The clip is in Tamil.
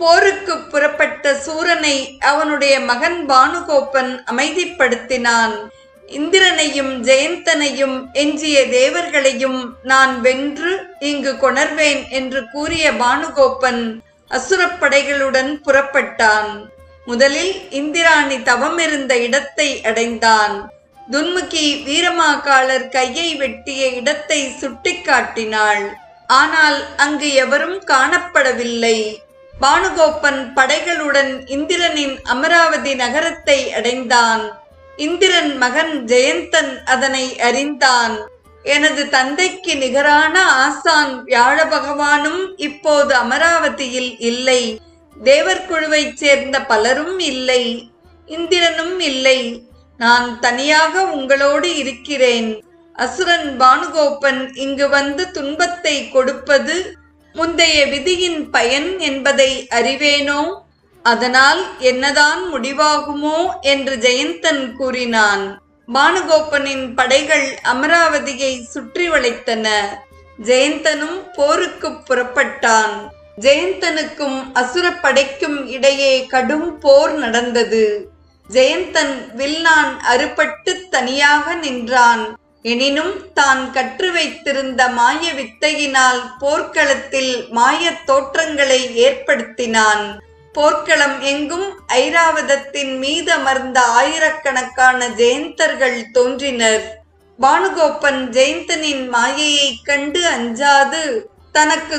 போருக்கு புறப்பட்ட சூரனை அவனுடைய மகன் பானுகோபன் அமைதிப்படுத்தினான். இந்திரனையும் ஜெயந்தனையும் எஞ்சிய தேவர்களையும் நான் வென்று இங்கு கொணர்வேன் என்று கூறிய பானுகோபன் அசுரப்படைகளுடன் புறப்பட்டான். முதலில் இந்திராணி தவமிருந்த இடத்தை அடைந்தான். துன்முகி வீரமாகாளர் கையை வெட்டிய இடத்தை சுட்டிக்காட்டினாள். ஆனால் அங்கு எவரும் காணப்படவில்லை. பானுகோபன் படைகளுடன் இந்திரனின் அமராவதி நகரத்தை அடைந்தான். இந்திரன் மகன் ஜெயந்தன் அதனை அறிந்தான். எனது தந்தைக்கு நிகரான ஆசான் வியாழ பகவானும் இப்போது அமராவதியில் இல்லை. தேவர் குழுவைச் சேர்ந்த பலரும் இல்லை. இந்திரனும் இல்லை. நான் தனியாக உங்களோடு இருக்கிறேன். அசுரன் பானுகோபன் இங்கு வந்து துன்பத்தை கொடுப்பது முந்தைய விதியின் பயன் என்பதை அறிவேனோ? அதனால் என்னதான் முடிவாகுமோ என்று ஜெயந்தன் கூறினான். பானுகோபனின் படைகள் அமராவதியை சுற்றி வளைத்தன. ஜெயந்தனும் போருக்கு புறப்பட்டான். ஜெயந்தனுக்கும் அசுர படைக்கும் இடையே கடும் போர் நடந்தது. ஜெயந்தன் வில்லான் அறுபட்டு தனியாக நின்றான். எனினும் தான் கற்று வைத்திருந்த மாய வித்தையினால் போர்க்களத்தில் மாயத் தோற்றங்களை ஏற்படுத்தினான். போர்க்களம் எங்கும் ஐராவதத்தின் மீதமர்ந்த ஆயிரக்கணக்கான ஜெயந்தர்கள் தோன்றினர். பானுகோபன் ஜெயந்தனின் மாயையைக் கண்டு அஞ்சாது தனக்கு